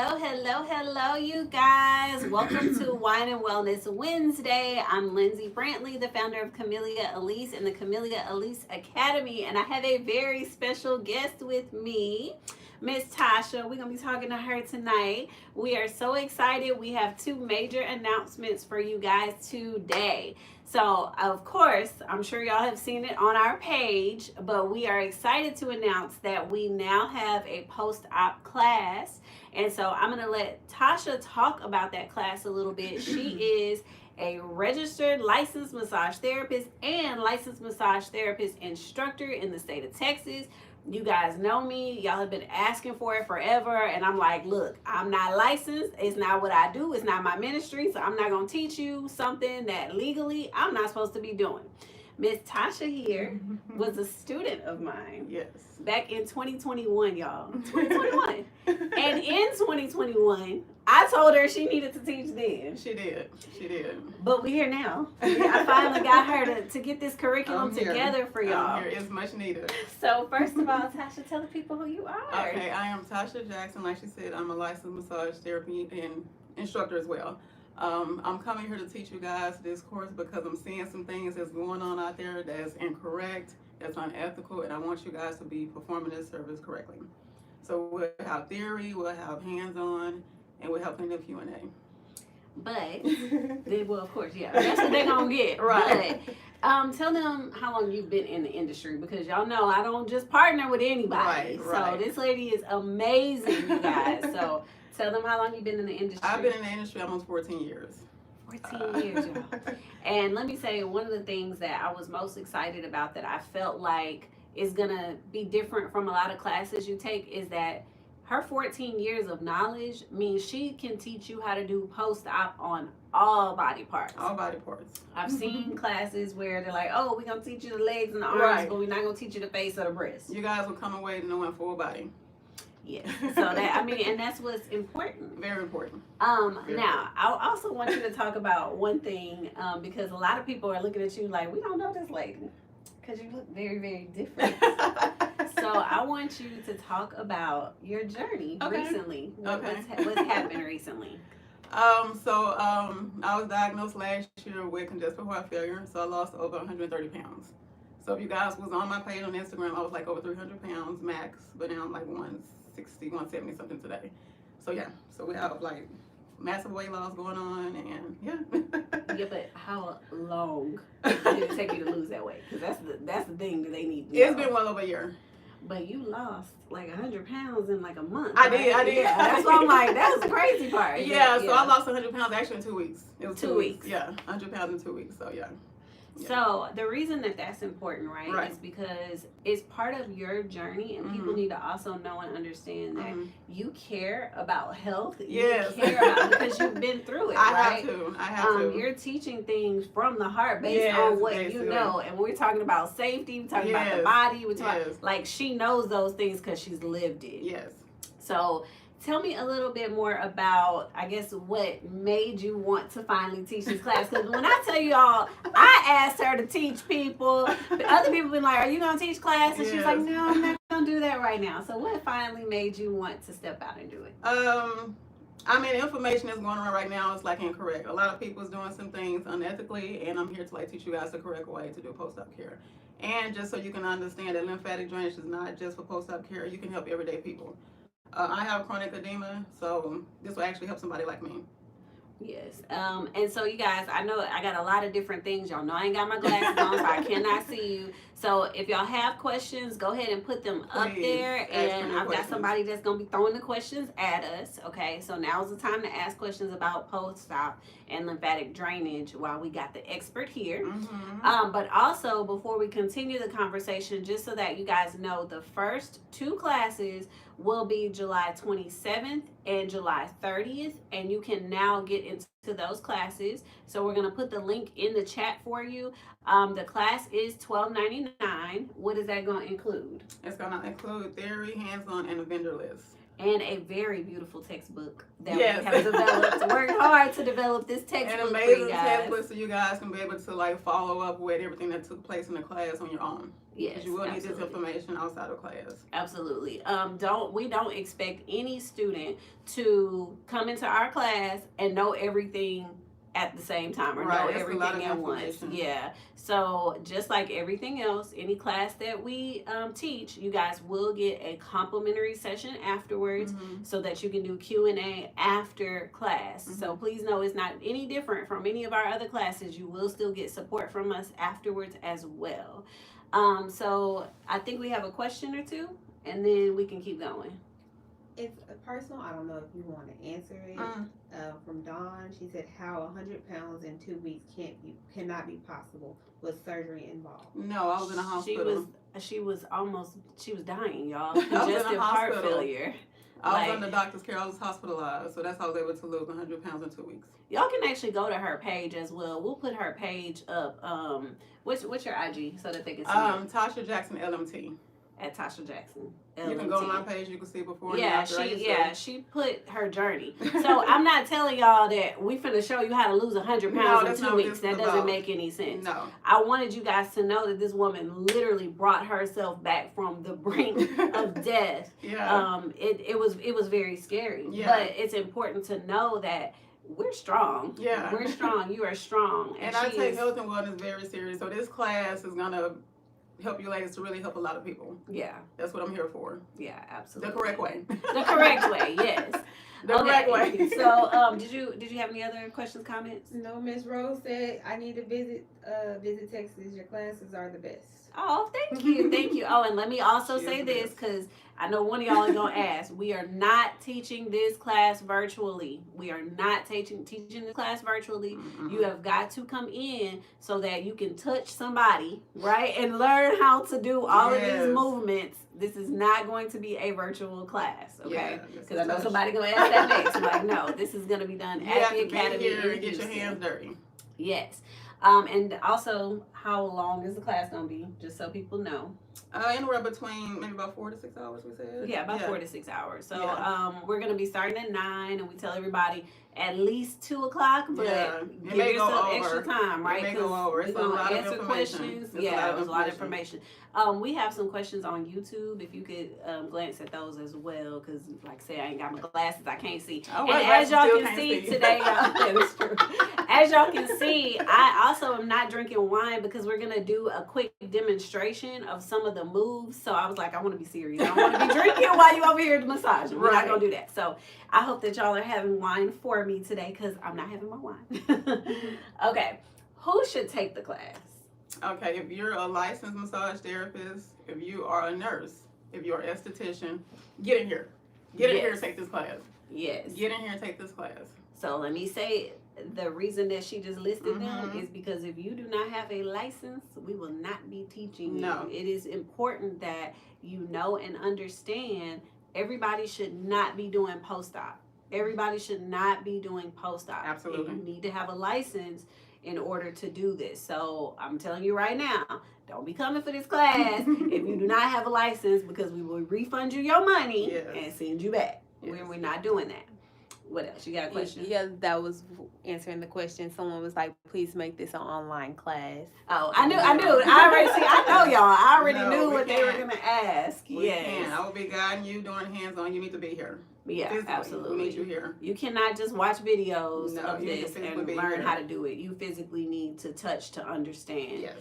Hello, you guys. Welcome to Wine and Wellness Wednesday. I'm Lindsay Brantley, the founder of Camellia, Alise, and the Camellia Alise Academy, and I have a very special guest with me, Miss Tasha. We're going to be talking to her tonight. We are so excited. We have two major announcements for you guys today. So, of course, I'm sure y'all have seen it on our page, but we are excited to announce that we now have a post-op class. And so I'm going to let Tasha talk about that class a little bit. She is a registered licensed massage therapist and licensed massage therapist instructor in the state of Texas. You guys know me. Y'all have been asking for it forever. And I'm like, look, I'm not licensed. It's not what I do. It's not my ministry. So I'm not going to teach you something that legally I'm not supposed to be doing. Miss Tasha here was a student of mine. Yes. Back in 2021, y'all. 2021. And in 2021, I told her she needed to teach then. She did. But we're here now. I finally got her to get this curriculum together for y'all. It's much needed. So first of all, Tasha, tell the people who you are. Okay, I am Tasha Jackson. Like she said, I'm a licensed massage therapy and instructor as well. I'm coming here to teach you guys this course because I'm seeing some things that's going on out there that's incorrect, that's unethical, and I want you guys to be performing this service correctly. So we'll have theory, we'll have hands-on, and we'll have plenty of Q&A. But, well, of course, yeah, that's what they're going to get. Right. But, tell them how long you've been in the industry, because y'all know I don't just partner with anybody. Right. So this lady is amazing, you guys. So tell them how long you've been in the industry. I've been in the industry almost 14 years. 14 years, y'all. And let me say, one of the things that I was most excited about that I felt like is going to be different from a lot of classes you take is that her 14 years of knowledge means she can teach you how to do post-op on all body parts. All body parts. I've seen classes where they're like, oh, we're going to teach you the legs and the arms, Right. but we're not going to teach you the face or the breast. You guys will come away knowing full body. Yes. So that, I mean, and that's what's important. Very important. Now, I also want you to talk about one thing, because a lot of people are looking at you like, we don't know this lady, because you look very, very different. So I want you to talk about your journey recently. What's happened recently? I was diagnosed last year with congestive heart failure, so I lost over 130 pounds. So if you guys was on my page on Instagram, I was like over 300 pounds max, but now I'm like 160, 170 something today. So yeah, so we have like massive weight loss going on, and yeah. Yeah, but how long did it take you to lose that weight? Because that's the thing that they need to know. It's been well over a year. But you lost like 100 pounds in like a month. I right? did. Yeah, that's why I'm like, that was the crazy part. Yeah, so I lost 100 pounds actually in 2 weeks. It was 2 weeks. Yeah, 100 pounds in 2 weeks, so yeah. So the reason that that's important, right, is because it's part of your journey, and people need to also know and understand that you care about health. Yes. You care about because you've been through it, I right? have to. You're teaching things from the heart based on what you know, and we're talking about safety. We're talking about the body. We're talking like she knows those things because she's lived it. Yes. So tell me a little bit more about, I guess, what made you want to finally teach this class. Because when I tell you all, I asked her to teach people. But other people been like, are you going to teach class? And she's like, no, I'm not going to do that right now. So what finally made you want to step out and do it? I mean, information that's going around right now is like incorrect. A lot of people is doing some things unethically, and I'm here to like teach you guys the correct way to do post-op care. And just so you can understand that lymphatic drainage is not just for post-op care. You can help everyday people. I have chronic edema, so this will actually help somebody like me. Yes. And so you guys, I know I got a lot of different things. Y'all know I ain't got my glasses on, so I cannot see you. So if y'all have questions, go ahead and put them up there. And I've got somebody that's going to be throwing the questions at us. Okay. So now's the time to ask questions about post-op and lymphatic drainage while we got the expert here. But also, before we continue the conversation, just so that you guys know, the first two classes will be July 27th and July 30th, and you can now get into those classes. So we're going to put the link in the chat for you. The class is $12.99. What is that going to include? It's going to include theory, hands-on, and a vendor list. And a very beautiful textbook that we have developed. Worked hard to develop this textbook. An amazing textbook so you guys can be able to like follow up with everything that took place in the class on your own. Yes, Because you will need this absolutely. information outside of class. Absolutely. We don't expect any student to come into our class and know everything at the same time or know Right, it's a lot everything of at once. information. Yeah. So just like everything else, any class that we teach, you guys will get a complimentary session afterwards, so that you can do Q&A after class. So please know it's not any different from any of our other classes. You will still get support from us afterwards as well. So I think we have a question or two, and then we can keep going. It's personal. I don't know if you want to answer it. From Dawn, she said, "How 100 pounds in 2 weeks cannot be possible with surgery involved." No, I was in a hospital. She was dying, y'all. I was in a Congestive heart hospital. failure. I was under doctor's care. I was hospitalized, so that's how I was able to lose 100 pounds in 2 weeks. Y'all can actually go to her page as well. We'll put her page up. What's your IG so that they can see it? Tasha Jackson LMT. At Tasha Jackson. You can go to my page. You can see before and Yeah, after. she put her journey. So I'm not telling y'all that we finna show you how to lose 100 pounds in 2 weeks. That doesn't make any sense. No. I wanted you guys to know that this woman literally brought herself back from the brink of death. Yeah. It was very scary. Yeah. But it's important to know that we're strong. Yeah. We're strong. You are strong. And I take health and wellness very serious. So this class is gonna help you ladies to really help a lot of people. Yeah. That's what I'm here for. Yeah, absolutely. The correct way. The correct way, yes. The correct way. So, did you have any other questions, comments? No, Miss Rose said, "I need to visit Texas. Your classes are the best." Oh, thank you, thank you. Oh, and let me also She say is this, best. because I know one of y'all is gonna ask. We are not teaching this class virtually. We are not teaching this class virtually. You have got to come in so that you can touch somebody, right, and learn how to do all of these movements. This is not going to be a virtual class, okay? Because I know somebody gonna ask that next. I'm like, no, this is gonna be done at the academy. You have to be here and get your hands dirty. Yes. And also, how long is the class gonna be? Just so people know. Anywhere between maybe about 4 to 6 hours, we said. Yeah, about 4 to 6 hours. So we're gonna be starting at 9, and we tell everybody at least 2 o'clock, but give yourself extra time, right? It may go over. It's a lot of answer questions. Yeah, it was a lot of information. We have some questions on YouTube. If you could glance at those as well, because like I say, I ain't got my glasses, I can't see. Oh, and as y'all can see today, that is true. As y'all can see, I also am not drinking wine because we're gonna do a quick demonstration of some of the moves. So I was like, I want to be serious. I don't want to be drinking while you over here massaging. We're not gonna do that. So I hope that y'all are having wine for me today, because I'm not having my wine. Okay, who should take the class? Okay, if you're a licensed massage therapist, if you are a nurse, if you're an esthetician, get in here. Get in here and take this class. Yes. Get in here and take this class. So let me say, the reason that she just listed them is because if you do not have a license, we will not be teaching you. No. It is important that you know and understand everybody should not be doing post-op. Everybody should not be doing post-op. Absolutely. And you need to have a license in order to do this. So I'm telling you right now, don't be coming for this class if you do not have a license, because we will refund you your money and send you back. We're not doing that. What else? You got a question? Yeah, that was answering the question. Someone was like, please make this an online class. Oh, I knew. I know y'all. I already knew what they were going to ask. Yes. I will be guiding you, doing hands-on. You need to be here. Yeah, physically, absolutely. We need you here. You cannot just watch videos of this and learn here. how to do it. You physically need to touch to understand. Yes.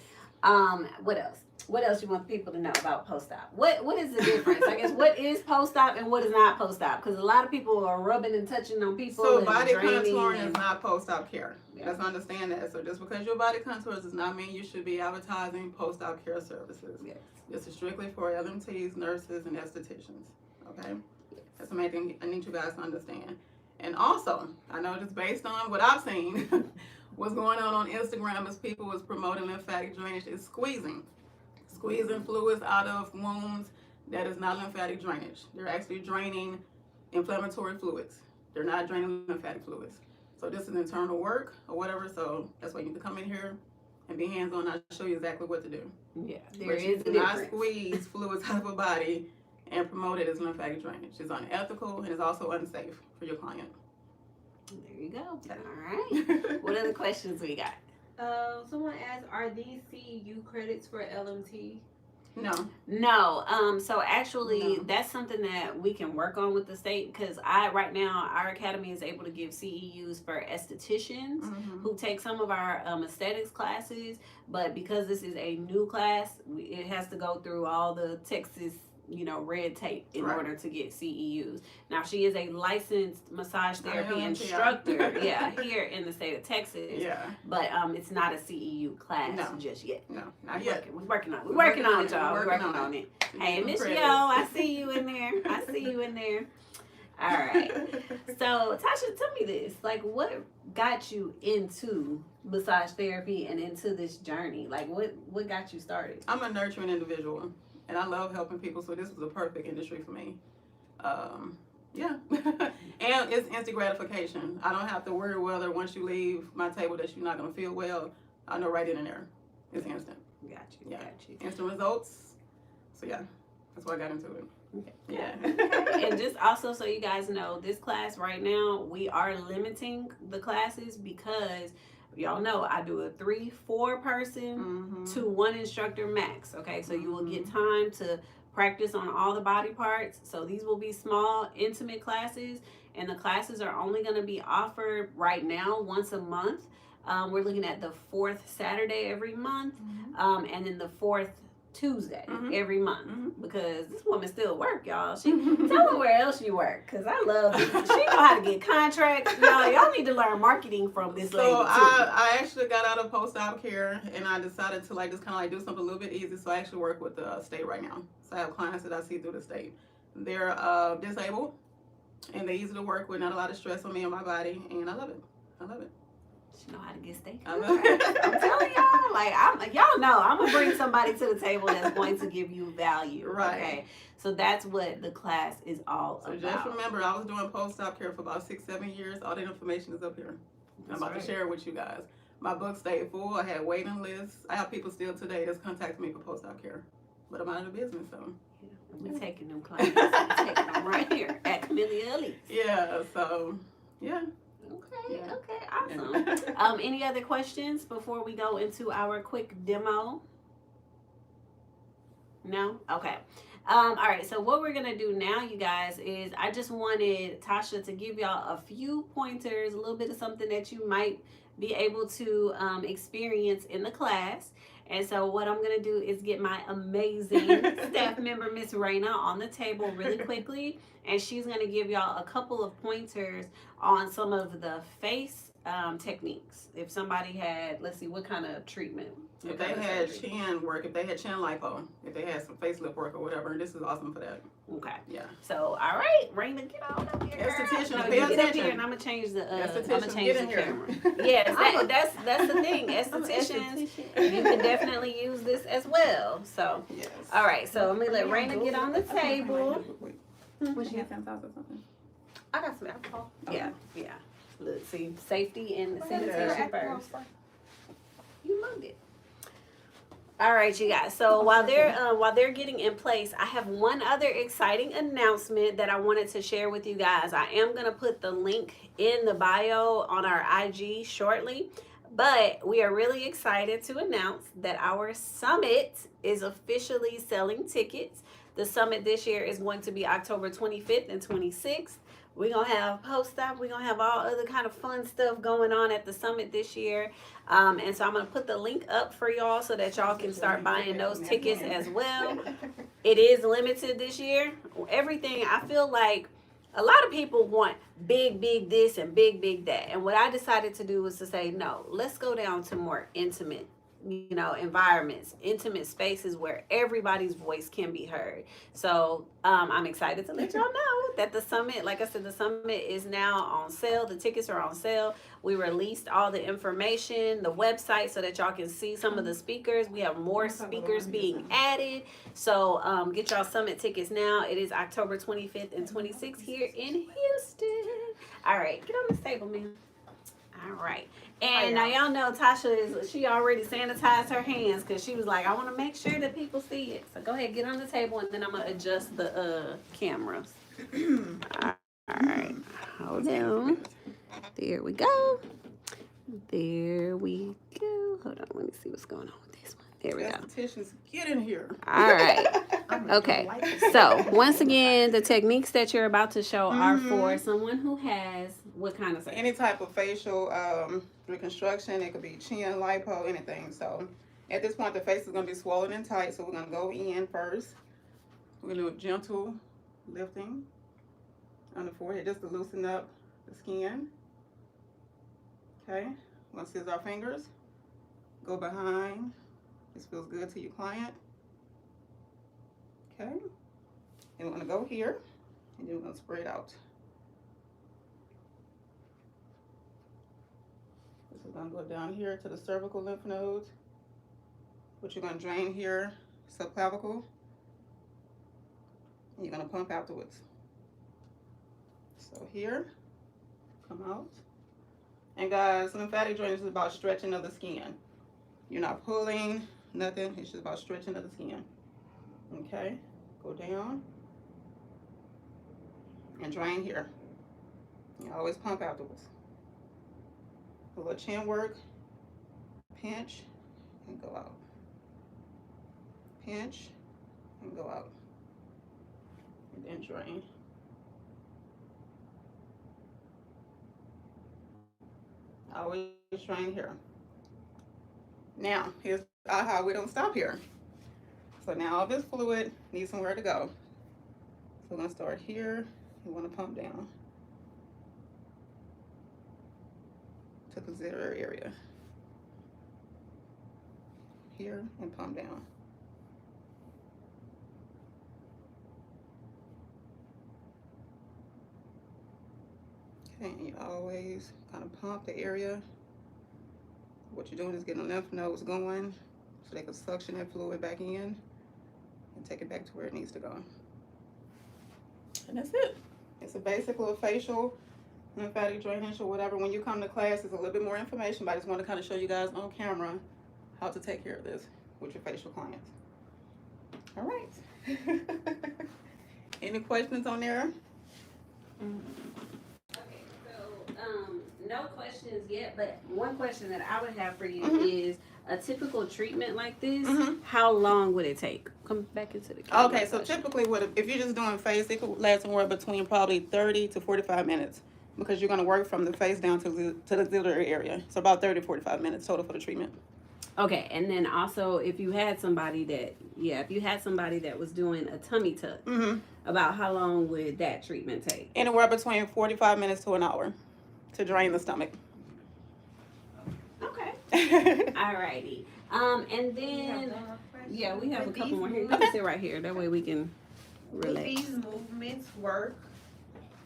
What else? What else you want people to know about post-op? What is the difference? I guess what is post-op and what is not post-op? Because a lot of people are rubbing and touching on people. So and body draining contouring is not post-op care. Yeah. Let's understand that. So just because your body contours does not mean you should be advertising post-op care services. Yes. This is strictly for LMTs, nurses, and estheticians. Okay? That's the main thing I need you guys to understand. And also, I know just based on what I've seen, what's going on Instagram is people was promoting lymphatic drainage is squeezing fluids out of wounds. That is not lymphatic drainage. They're actually draining inflammatory fluids. They're not draining lymphatic fluids. So this is internal work or whatever. So that's why you need to come in here and be hands-on. I'll show you exactly what to do. Yeah, there is a difference. Not squeeze fluids out of a body and promote it as lymphatic drainage. It's unethical and it's also unsafe for your client. There you go. All right. What other questions we got? Someone asked, are these CEU credits for LMT? No. So actually, No. that's something that we can work on with the state because right now our academy is able to give CEUs for estheticians who take some of our aesthetics classes, but because this is a new class, it has to go through all the Texas red tape in order to get CEUs. Now she is a licensed massage therapy instructor, here in the state of Texas. Yeah. But it's not a CEU class just yet. No, not yet. We're working on it, y'all. We're working on it. So Hey, Miss Yo, I see you in there. I see you in there. All right. So Tasha, tell me this. Like, what got you into massage therapy and into this journey? Like, what got you started? I'm a nurturing individual. And I love helping people, so this was a perfect industry for me. Yeah. And it's instant gratification. I don't have to worry whether once you leave my table that you're not going to feel well. I know right in and there. It's instant. Got you. Yeah. Instant results. So, yeah, that's why I got into it. Okay. Yeah. And just also so you guys know, this class right now, we are limiting the classes because y'all know I do a 3-4 person to 1 instructor max. Okay, so you will get time to practice on all the body parts. So these will be small, intimate classes, and the classes are only going to be offered right now once a month. We're looking at the 4th Saturday every month, and then the 4th Tuesday every month, because this woman still work, y'all. She tell her where else you work, because I love this. She know how to get contracts. Y'all need to learn marketing from this lady too. So I actually got out of post-op care, and I decided to just kind of do something a little bit easy. So I actually work with the state right now. So I have clients that I see through the state. They're disabled, and they're easy to work with. Not a lot of stress on me and my body, and I love it. She know how to get steak. I love it. I'm telling y'all, y'all know I'm gonna bring somebody to the table that's going to give you value. Right. Okay. So that's what the class is all about. So just remember, I was doing post-op care for about 6-7 years. All the information is up here. I'm about to share it with you guys. My book stayed full. I had waiting lists. I have people still today that's contacting me for post-op care, but I'm out of the business, so. We're taking them clients. We're taking them right here at Camellia Alise. Yeah. So, yeah. Okay, awesome. Any other questions before we go into our quick demo? No? Okay. All right, so what we're gonna do now, you guys, is I just wanted Tasha to give y'all a few pointers, a little bit of something that you might be able to experience in the class. And so what I'm gonna do is get my amazing staff member, Miss Raina, on the table really quickly, and she's gonna give y'all a couple of pointers on some of the face techniques. If somebody had, let's see, what kind of treatment? If they had chin work, if they had chin lipo, if they had some facelift work or whatever, this is awesome for that. Okay. Yeah. So, all right, Raina, get on up here. Esthetician, No, pay you get up attention. here, and I'm gonna change the Esthetician, camera. Yes, that's the thing. Estheticians, you can definitely use this as well. So, Yes. all right. So let me let Raina get on the table. Was she have or something? I got some alcohol. Yeah. Look, see, safety and sanitation first. You moved it. All right, you guys. So while they're getting in place, I have one other exciting announcement that I wanted to share with you guys. I am gonna put the link in the bio on our IG shortly, but we are really excited to announce that our summit is officially selling tickets. The summit this year is going to be October 25th and 26th. We're going to have post-op. We're going to have all other kind of fun stuff going on at the summit this year. And so I'm going to put the link up for y'all so that y'all can start buying those tickets as well. It is limited this year. Everything, I feel like a lot of people want big this and big that. And what I decided to do was to say, no, let's go down to more intimate environments, intimate spaces where everybody's voice can be heard. So I'm excited to let y'all know that the summit, like I said, the summit is now on sale. The tickets are on sale. We released all the information, the website, so that y'all can see some of the speakers. We have more speakers being added. So get y'all summit tickets now. It is October 25th and 26th here in Houston. All right, get on this table, man. All right. And now y'all know Tasha she already sanitized her hands because she was like, I want to make sure that people see it. So go ahead, get on the table, and then I'm going to adjust the cameras. All right. Hold on. There we go. There we go. Hold on. Let me see what's going on with this one. There we go. Estheticians, get in here. All right. I'm Okay. like it. So once again, the techniques that you're about to show are Mhm. for someone who has what kind of surgery? Any type of facial reconstruction. It could be chin, lipo, anything. So at this point, the face is going to be swollen and tight. So we're going to go in first. We're going to do a gentle lifting on the forehead just to loosen up the skin. Okay. We're going to scissor our fingers. Go behind. This feels good to your client. Okay. And we're going to go here. And then we're going to spread out. This is going to go down here to the cervical lymph nodes, which you're going to drain here, subclavicle, and you're going to pump afterwards. So here, come out. And guys, lymphatic drainage is about stretching of the skin. You're not pulling, nothing. It's just about stretching of the skin. Okay, go down and drain here. You always pump afterwards. A little chin work, pinch, and go out. Pinch, and go out. And then drain. Always drain here. Now, here's how we don't stop here. So now all this fluid needs somewhere to go. So we're gonna start here. You wanna pump down to the zero area. Here and pump down. Okay, and you always kind of pump the area. What you're doing is getting the lymph nodes going so they can suction that fluid back in and take it back to where it needs to go. And that's it. It's a basic little facial lymphatic drainage or whatever. When you come to class, there's a little bit more information, but I just want to kind of show you guys on camera how to take care of this with your facial clients. All right. Any questions on there? Okay, so no questions yet, but one question that I would have for you Mhm. is a typical treatment like this, Mhm. how long would it take? Come back into the camera. Okay, so typically if you're just doing face, it could last anywhere between probably 30 to 45 minutes because you're going to work from the face down to the axillary area. So about 30 to 45 minutes total for the treatment. Okay, and then also if you had somebody that was doing a tummy tuck, Mm-hmm. about how long would that treatment take? Anywhere between 45 minutes to an hour to drain the stomach. Okay. Okay. Alrighty. And then yeah, we have a Would couple these more here. You movements- can sit right here. That way we can Would relax. these movements work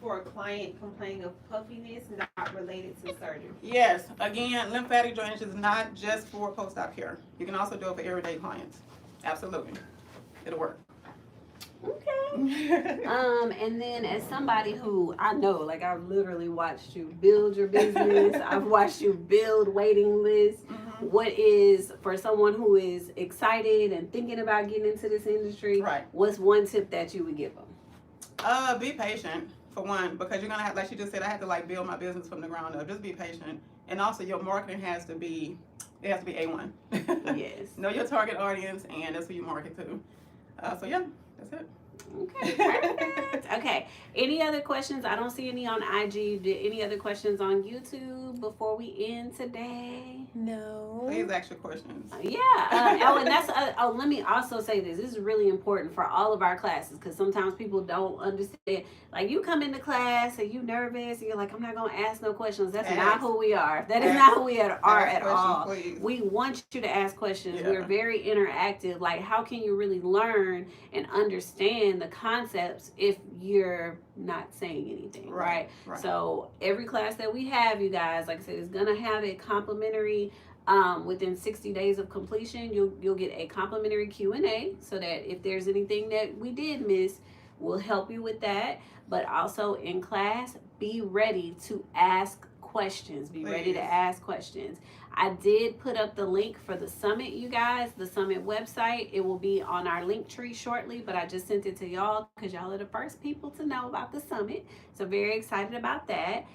for a client complaining of puffiness not related to surgery? Yes, again, lymphatic drainage is not just for post-op care. You can also do it for everyday clients. Absolutely. It'll work. Okay. And then as somebody who I know, like I've literally watched you build your business, I've watched you build waiting lists. Mhm. What is for someone who is excited and thinking about getting into this industry? Right. What's one tip that you would give them? Be patient for one, because you're gonna have, like she just said, I had to like build my business from the ground up. Just be patient, and also your marketing has to be A1. Yes. Know your target audience, and that's who you market to. So yeah, that's it. Okay, perfect. Okay. Any other questions? I don't see any on IG. Any other questions on YouTube before we end today? No. Please ask your questions. Yeah. And that's. Let me also say this. This is really important for all of our classes because sometimes people don't understand. Like you come into class and you nervous and you're like, I'm not gonna ask no questions. That's not Ask. who we are. That is Ask. not who we are Ask at questions, all. please. We want you to ask questions. Yeah. We're very interactive. Like, how can you really learn and understand the concepts if you're not saying anything, right? Right. So every class that we have, you guys, like I said, is gonna have a complimentary. Within 60 days of completion, you'll get a complimentary Q&A, so that if there's anything that we did miss, we'll help you with that. But also in class, be ready to ask questions. Be ready to Please. ask questions. I did put up the link for the summit, you guys, the summit website. It will be on our link tree shortly, but I just sent it to y'all because y'all are the first people to know about the summit. So very excited about that.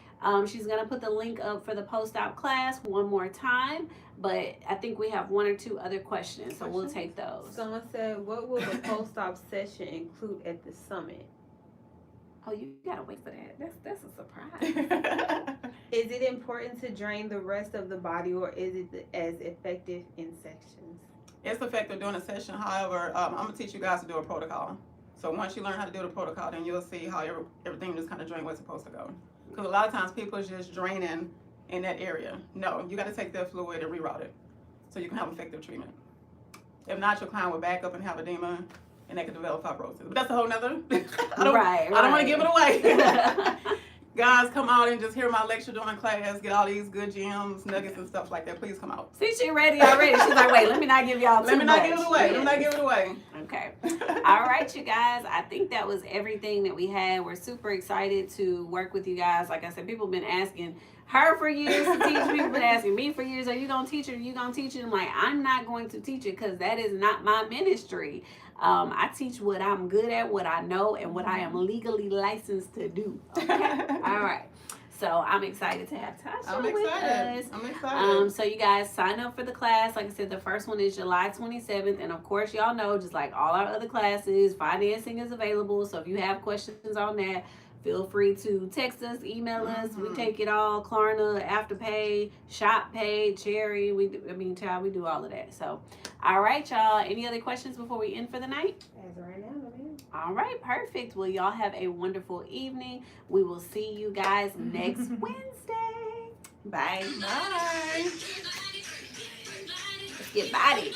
She's going to put the link up for the post-op class one more time, but I think we have one or two other questions, so we'll take those. Someone said, what will the post-op session include at the summit? Oh, you gotta wait for that. That's a surprise. Is it important to drain the rest of the body, or is it as effective in sections? It's effective during a session. However, I'm gonna teach you guys to do a protocol. So once you learn how to do the protocol, then you'll see how everything just kind of drain where it's supposed to go. Because a lot of times people are just draining in that area. No, you got to take that fluid and reroute it so you can have effective treatment. If not, your client will back up and have edema, and they can develop fibrosis. But that's a whole nother. I don't want to give it away. Guys, come out and just hear my lecture during class. Get all these good gems, nuggets, and stuff like that. Please come out. See, she ready already. She's like, wait, let me not give y'all too much. Let me not give it away. Let me not give it away. Okay. All right, you guys. I think that was everything that we had. We're super excited to work with you guys. Like I said, people have been asking her for years to teach. People have been asking me for years, are you going to teach it? Are you going to teach it? I'm like, I'm not going to teach it because that is not my ministry. I teach what I'm good at, what I know, and what I am legally licensed to do. Okay? All right. So I'm excited to have Tasha with us. I'm excited. So you guys sign up for the class. Like I said, the first one is July 27th. And of course, y'all know, just like all our other classes, financing is available. So if you have questions on that, feel free to text us, email us. We take it all. Klarna, Afterpay, Shop Pay, Cherry. Child, we do all of that. So, all right, y'all. Any other questions before we end for the night? As of right now, no ma'am. All right, perfect. Well, y'all have a wonderful evening. We will see you guys next Wednesday. Bye. Bye. Let's get body.